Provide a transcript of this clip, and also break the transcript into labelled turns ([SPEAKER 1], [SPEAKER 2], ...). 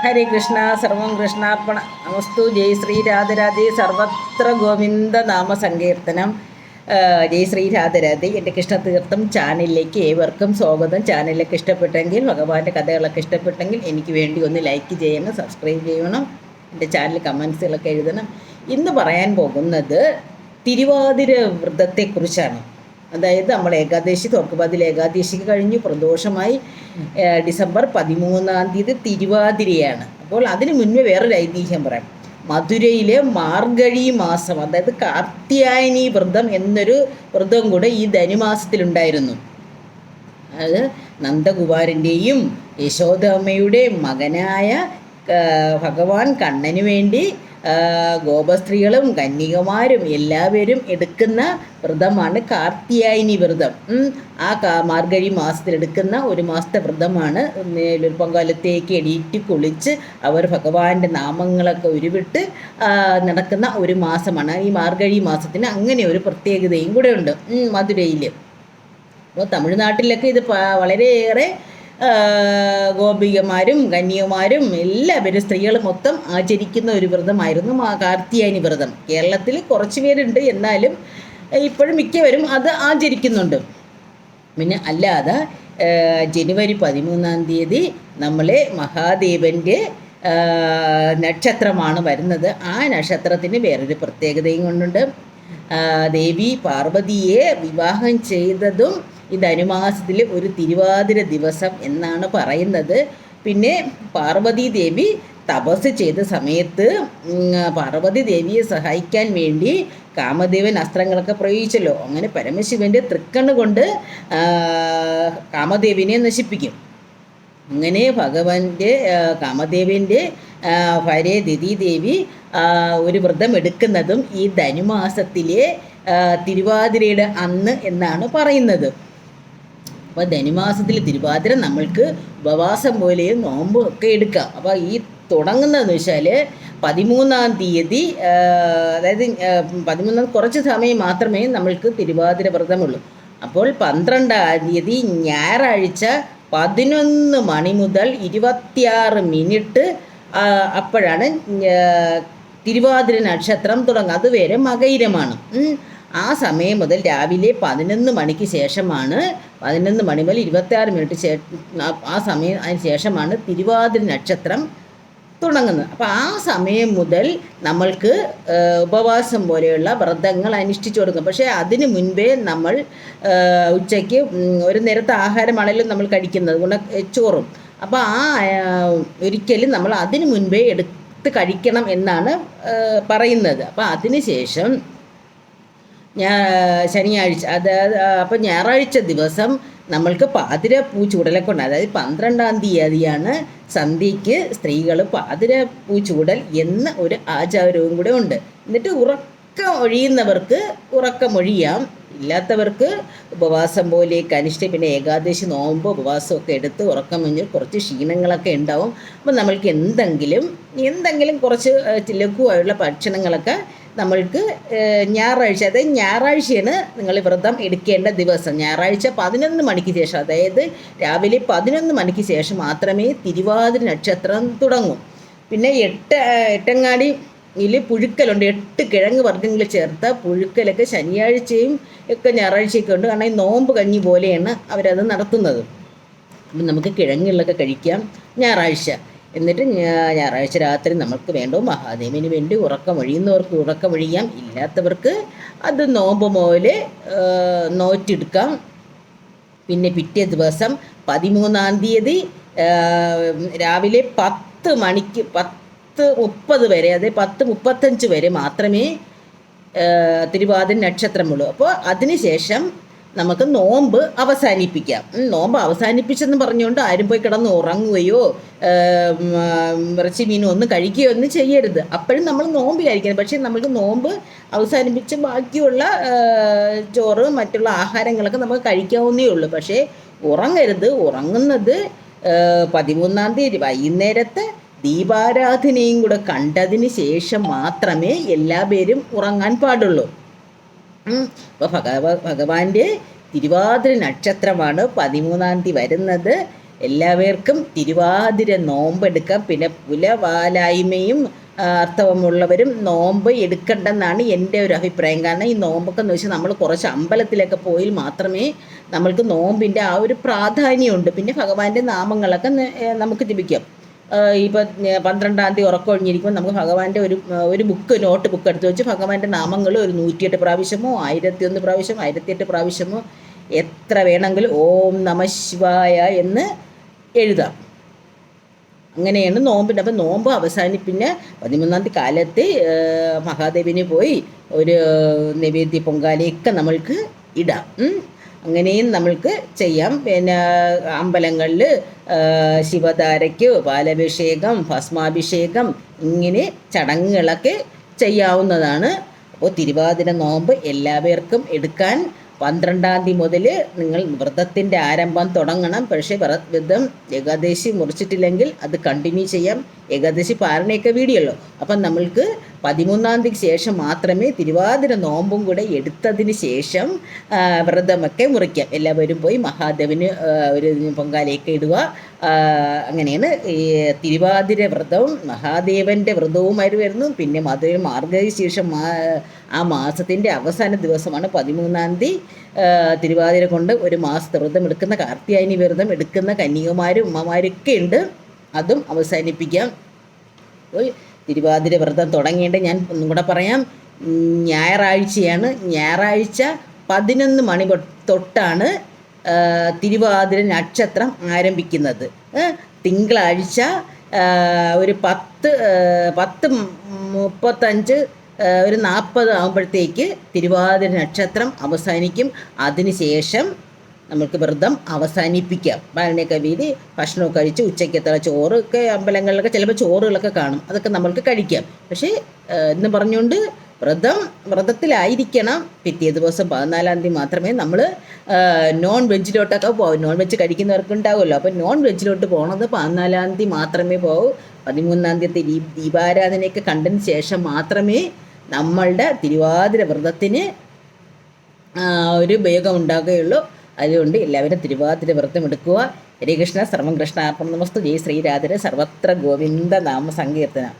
[SPEAKER 1] ഹരേ കൃഷ്ണ സർവം കൃഷ്ണാർപ്പണ നമസ്തു. ജയ് ശ്രീ രാധരാധേ സർവത്ര ഗോവിന്ദ നാമ സങ്കീർത്തനം. ജയ് ശ്രീ രാധരാധേ. എൻ്റെ കൃഷ്ണതീർത്ഥം ചാനലിലേക്ക് ഏവർക്കും സ്വാഗതം. ചാനലൊക്കെ ഇഷ്ടപ്പെട്ടെങ്കിൽ, ഭഗവാന്റെ കഥകളൊക്കെ ഇഷ്ടപ്പെട്ടെങ്കിൽ എനിക്ക് വേണ്ടി ഒന്ന് ലൈക്ക് ചെയ്യണം, സബ്സ്ക്രൈബ് ചെയ്യണം, എൻ്റെ ചാനൽ കമൻസുകളൊക്കെ എഴുതണം. ഇന്ന് പറയാൻ പോകുന്നത് തിരുവാതിര വ്രതത്തെക്കുറിച്ചാണ്. അതായത് നമ്മൾ ഏകാദശി, തുറക്കുപാതിൽ ഏകാദശിക്ക് കഴിഞ്ഞു, പ്രദോഷമായി. ഡിസംബർ 13 തിരുവാതിരയാണ്. അപ്പോൾ അതിന് മുന്നേ വേറൊരു ഐതിഹ്യം പറയാം. മധുരയിലെ മാർഗഴി മാസം, അതായത് കാർത്യായനി വ്രതം എന്നൊരു വ്രതം കൂടെ ഈ ധനുമാസത്തിലുണ്ടായിരുന്നു. അത് നന്ദകുമാരൻ്റെയും യശോദാമ്മയുടെയും മകനായ ഭഗവാൻ കണ്ണന് വേണ്ടി ഗോപസ്ത്രീകളും കന്യകമാരും എല്ലാവരും എടുക്കുന്ന വ്രതമാണ് കാർത്യായനി വ്രതം. മാർഗഴി മാസത്തിലെടുക്കുന്ന ഒരു മാസത്തെ വ്രതമാണ്. പൊങ്കാലത്തേക്ക് എണീറ്റ് കുളിച്ച് അവർ ഭഗവാന്റെ നാമങ്ങളൊക്കെ ഉരുവിട്ട് നടക്കുന്ന ഒരു മാസമാണ് ഈ മാർഗഴി മാസത്തിന്. അങ്ങനെ ഒരു പ്രത്യേകതയും കൂടെ ഉണ്ട് മധുരയിൽ. അപ്പോൾ തമിഴ്നാട്ടിലൊക്കെ ഇത് വളരെയേറെ ഗോപികമാരും കന്യകുമാരും എല്ലാവരും സ്ത്രീകൾ മൊത്തം ആചരിക്കുന്ന ഒരു വ്രതമായിരുന്നു കാർത്യായനി വ്രതം. കേരളത്തിൽ കുറച്ച് പേരുണ്ട്, എന്നാലും ഇപ്പോഴും മിക്കവരും അത് ആചരിക്കുന്നുണ്ട്. പിന്നെ അല്ലാതെ ജനുവരി 13 നമ്മളെ മഹാദേവൻ്റെ നക്ഷത്രമാണ് വരുന്നത്. ആ നക്ഷത്രത്തിന് വേറൊരു പ്രത്യേകതയും കൊണ്ടുണ്ട്. ദേവി പാർവതിയെ വിവാഹം ചെയ്തതും ഈ ധനുമാസത്തിൽ ഒരു തിരുവാതിര ദിവസം എന്നാണ് പറയുന്നത്. പിന്നെ പാർവതി ദേവി തപസ് ചെയ്ത സമയത്ത് പാർവതി ദേവിയെ സഹായിക്കാൻ വേണ്ടി കാമദേവൻ അസ്ത്രങ്ങളൊക്കെ പ്രയോഗിച്ചല്ലോ. അങ്ങനെ പരമശിവൻ്റെ തൃക്കണ്ണ് കൊണ്ട് കാമദേവിനെ നശിപ്പിക്കും. അങ്ങനെ കാമദേവൻ്റെ ഭാര്യ ദിതിദേവി ഒരു വ്രതം എടുക്കുന്നതും ഈ ധനുമാസത്തിലെ തിരുവാതിരയുടെ അന്ന് എന്നാണ് പറയുന്നത്. അപ്പോൾ ധനുമാസത്തിൽ തിരുവാതിര നമ്മൾക്ക് ഉപവാസം പോലെയും നോമ്പും ഒക്കെ എടുക്കാം. അപ്പോൾ ഈ തുടങ്ങുന്നതെന്ന് വെച്ചാൽ 13 അതായത് 13 കുറച്ച് സമയം മാത്രമേ നമ്മൾക്ക് തിരുവാതിര വ്രതമുള്ളൂ. അപ്പോൾ 12 ഞായറാഴ്ച 11 മണി മുതൽ 26 മിനിറ്റ് അപ്പോഴാണ് തിരുവാതിര നക്ഷത്രം തുടങ്ങുക. അതുവരെ മകയിരമാണ്. ആ സമയം മുതൽ രാവിലെ 11 മണിക്ക് ശേഷമാണ്, 11 മണി മുതൽ 26 മിനിറ്റ് ആ സമയം അതിന് ശേഷമാണ് തിരുവാതിര നക്ഷത്രം തുടങ്ങുന്നത്. അപ്പോൾ ആ സമയം മുതൽ നമ്മൾക്ക് ഉപവാസം പോലെയുള്ള വ്രതങ്ങൾ അനുഷ്ഠിച്ചു കൊടുക്കും. പക്ഷേ അതിന് മുൻപേ നമ്മൾ ഉച്ചയ്ക്ക് ഒരു നേരത്തെ ആഹാരമാണെങ്കിലും നമ്മൾ കഴിക്കുന്നത് ചോറും. അപ്പോൾ ഒരിക്കലും നമ്മൾ അതിന് മുൻപേ എടുത്ത് കഴിക്കണം എന്നാണ് പറയുന്നത്. അപ്പോൾ അതിന് ശേഷം ശനിയാഴ്ച, അതായത് അപ്പോൾ ഞായറാഴ്ച ദിവസം നമ്മൾക്ക് പാതിരപ്പൂ ചൂടലൊക്കെ ഉണ്ട്. അതായത് 12 സന്ധ്യയ്ക്ക് സ്ത്രീകൾ പാതിരപ്പൂ ചൂടൽ എന്ന ഒരു ആചാരവും കൂടെ ഉണ്ട്. എന്നിട്ട് ഉറക്കം ഒഴിയുന്നവർക്ക് ഉറക്കമൊഴിയാം, ഇല്ലാത്തവർക്ക് ഉപവാസം പോലെ കനിഷ്ഠ, പിന്നെ ഏകാദശി നോമ്പ് ഉപവാസമൊക്കെ എടുത്ത് ഉറക്കം കഴിഞ്ഞ് കുറച്ച് ക്ഷീണങ്ങളൊക്കെ ഉണ്ടാവും. അപ്പോൾ നമ്മൾക്ക് എന്തെങ്കിലും കുറച്ച് ലഘുവായുള്ള ഭക്ഷണങ്ങളൊക്കെ നമ്മൾക്ക് ഞായറാഴ്ച, അതായത് ഞായറാഴ്ചയാണ് നിങ്ങൾ വ്രതം എടുക്കേണ്ട ദിവസം. ഞായറാഴ്ച 11 മണിക്ക് ശേഷം, അതായത് രാവിലെ 11 മണിക്ക് ശേഷം മാത്രമേ തിരുവാതിര നക്ഷത്രം തുടങ്ങൂ. പിന്നെ എട്ടങ്ങാടിയിൽ പുഴുക്കലുണ്ട്. 8 കിഴങ്ങ് വർഗ്ഗങ്ങൾ ചേർത്ത പുഴുക്കലൊക്കെ ശനിയാഴ്ചയും ഒക്കെ ഞായറാഴ്ചയൊക്കെ ഉണ്ട്. കാരണം ഈ നോമ്പ് കഞ്ഞി പോലെയാണ് അവരത് നടത്തുന്നത്. അപ്പം നമുക്ക് കിഴങ്ങുകളൊക്കെ കഴിക്കാം ഞായറാഴ്ച. എന്നിട്ട് ഞായറാഴ്ച രാത്രി നമുക്ക് വേണ്ടോ മഹാദേവന് വേണ്ടി ഉറക്കമൊഴിയുന്നവർക്ക് ഉറക്കമൊഴിയാം, ഇല്ലാത്തവർക്ക് അത് നോമ്പ് പോലെ നോറ്റെടുക്കാം. പിന്നെ പിറ്റേ ദിവസം 13 രാവിലെ 10 മണിക്ക് 10:30 വരെ, അതായത് 10:35 വരെ മാത്രമേ തിരുവാതിര നക്ഷത്രമുള്ളൂ. അപ്പോൾ അതിനുശേഷം നമുക്ക് നോമ്പ് അവസാനിപ്പിക്കാം. നോമ്പ് അവസാനിപ്പിച്ചെന്ന് പറഞ്ഞുകൊണ്ട് ആരും പോയി കിടന്ന് ഉറങ്ങുകയോ ഇറച്ചി മീനും ഒന്നും കഴിക്കുകയോ ഒന്നും ചെയ്യരുത്. അപ്പോഴും നമ്മൾ നോമ്പിലായിരിക്കണം. പക്ഷേ നമുക്ക് നോമ്പ് അവസാനിപ്പിച്ച് ബാക്കിയുള്ള ചോറ് മറ്റുള്ള ആഹാരങ്ങളൊക്കെ നമുക്ക് കഴിക്കാവുന്നേ ഉള്ളൂ. പക്ഷേ ഉറങ്ങരുത്. ഉറങ്ങുന്നത് 13 വൈകുന്നേരത്തെ ദീപാരാധനയും കൂടെ കണ്ടതിന് ശേഷം മാത്രമേ എല്ലാ പേരും ഉറങ്ങാൻ പാടുള്ളൂ. അപ്പോൾ ഭഗവാന്റെ തിരുവാതിര നക്ഷത്രമാണ് 13 വരുന്നത്. എല്ലാവർക്കും തിരുവാതിര നോമ്പെടുക്കാം. പിന്നെ പുലവാലായ്മയും അർത്ഥമുള്ളവരും നോമ്പ് എടുക്കണ്ടെന്നാണ് എൻ്റെ ഒരു അഭിപ്രായം. കാരണം ഈ നോമ്പൊക്കെ എന്ന് വെച്ചാൽ നമ്മൾ കുറച്ച് അമ്പലത്തിലൊക്കെ പോയി മാത്രമേ നമ്മൾക്ക് നോമ്പിൻ്റെ ആ ഒരു പ്രാധാന്യമുണ്ട്. പിന്നെ ഭഗവാന്റെ നാമങ്ങളൊക്കെ നമുക്ക് ജപിക്കാം. ഇപ്പം 12-ാം തീയതി ഉറക്കൊഴിഞ്ഞിരിക്കുമ്പോൾ നമുക്ക് ഭഗവാന്റെ ഒരു നോട്ട് ബുക്ക് എടുത്ത് വെച്ച് ഭഗവാന്റെ നാമങ്ങൾ ഒരു 108 പ്രാവശ്യമോ 1001 പ്രാവശ്യമോ 1008 പ്രാവശ്യമോ എത്ര വേണമെങ്കിലും ഓം നമഃ ശിവായ എന്ന് എഴുതാം. അങ്ങനെയാണ് നോമ്പിൻ്റെ. അപ്പം നോമ്പ് പിന്നെ 13-ാം തീയതി കാലത്ത് മഹാദേവിന് പോയി ഒരു നൈവേദ്യ പൊങ്കാലയൊക്കെ നമ്മൾക്ക് ഇടാം. അങ്ങനെയും നമ്മൾക്ക് ചെയ്യാം. പിന്നെ അമ്പലങ്ങളിൽ ശിവധാരയ്ക്ക് പാലഭിഷേകം, ഭസ്മാഭിഷേകം ഇങ്ങനെ ചടങ്ങുകളൊക്കെ ചെയ്യാവുന്നതാണ്. അപ്പോൾ തിരുവാതിര നോമ്പ് എല്ലാവർക്കും എടുക്കാൻ 12-ാം തീയതി മുതൽ നിങ്ങൾ വ്രതത്തിൻ്റെ ആരംഭം തുടങ്ങണം. പക്ഷേ വ്രതം ഏകാദശി മുറിച്ചിട്ടില്ലെങ്കിൽ അത് കണ്ടിന്യൂ ചെയ്യാം. ഏകാദശി പാരണയൊക്കെ വീഡിയോല്ലോ. അപ്പം നമ്മൾക്ക് 13-ാം തീയതിക്ക് ശേഷം മാത്രമേ തിരുവാതിര നോമ്പും കൂടെ എടുത്തതിന് ശേഷം വ്രതമൊക്കെ മുറിക്കാം. എല്ലാവരും പോയി മഹാദേവന് ഒരു പൊങ്കാലയൊക്കെ ഇടുക. അങ്ങനെയാണ് ഈ തിരുവാതിര വ്രതവും മഹാദേവൻ്റെ വ്രതവുമായിട്ട് വരുന്നു. പിന്നെ മാർഗശീർഷം ആ മാസത്തിൻ്റെ അവസാന ദിവസമാണ് 13-ാം തീയതി. തിരുവാതിര കൊണ്ട് ഒരു മാസത്തെ വ്രതം എടുക്കുന്ന കാർത്തിയായനി വ്രതം എടുക്കുന്ന കന്യകമാരും ഉമ്മമാരൊക്കെ ഉണ്ട്. അതും അവസാനിപ്പിക്കാം. തിരുവാതിര വ്രതം തുടങ്ങേണ്ട ഞാൻ ഒന്നും കൂടെ പറയാം. ഞായറാഴ്ചയാണ്. ഞായറാഴ്ച 11 മണി തൊട്ടാണ് തിരുവാതിര നക്ഷത്രം ആരംഭിക്കുന്നത്. തിങ്കളാഴ്ച ഒരു 10:35 ഒരു 40 ആകുമ്പോഴത്തേക്ക് തിരുവാതിര നക്ഷത്രം അവസാനിക്കും. അതിനുശേഷം നമുക്ക് വ്രതം അവസാനിപ്പിക്കാം. പാലനയൊക്കെ വീതി ഭക്ഷണമൊക്കെ കഴിച്ച് ഉച്ചയ്ക്കത്തെ ചോറൊക്കെ അമ്പലങ്ങളിലൊക്കെ ചിലപ്പോൾ ചോറുകളൊക്കെ കാണും. അതൊക്കെ നമ്മൾക്ക് കഴിക്കാം. പക്ഷേ എന്ന് പറഞ്ഞുകൊണ്ട് വ്രതത്തിലായിരിക്കണം. പിറ്റേ ദിവസം 14-ാം തീയതി മാത്രമേ നമ്മൾ നോൺ വെജിലോട്ടൊക്കെ പോകും. നോൺ വെജ് കഴിക്കുന്നവർക്ക് ഉണ്ടാവുമല്ലോ. അപ്പോൾ നോൺ വെജിലോട്ട് പോകണത് 14-ാം തീയതി മാത്രമേ പോകൂ. 13-ാം തീയതി ദീപാരാധനയൊക്കെ കണ്ടതിന് ശേഷം മാത്രമേ നമ്മളുടെ തിരുവാതിര വ്രതത്തിന് ഒരു ഉപയോഗം ഉണ്ടാകുകയുള്ളൂ. അതുകൊണ്ട് എല്ലാവരും തിരുവാതിര വ്രതം എടുക്കുക. ഹരേ കൃഷ്ണ. സർവം കൃഷ്ണാർപ്പണമസ്തു. ജയ് ശ്രീരാധര. സർവത്ര ഗോവിന്ദ നാമ സങ്കീർത്തനം.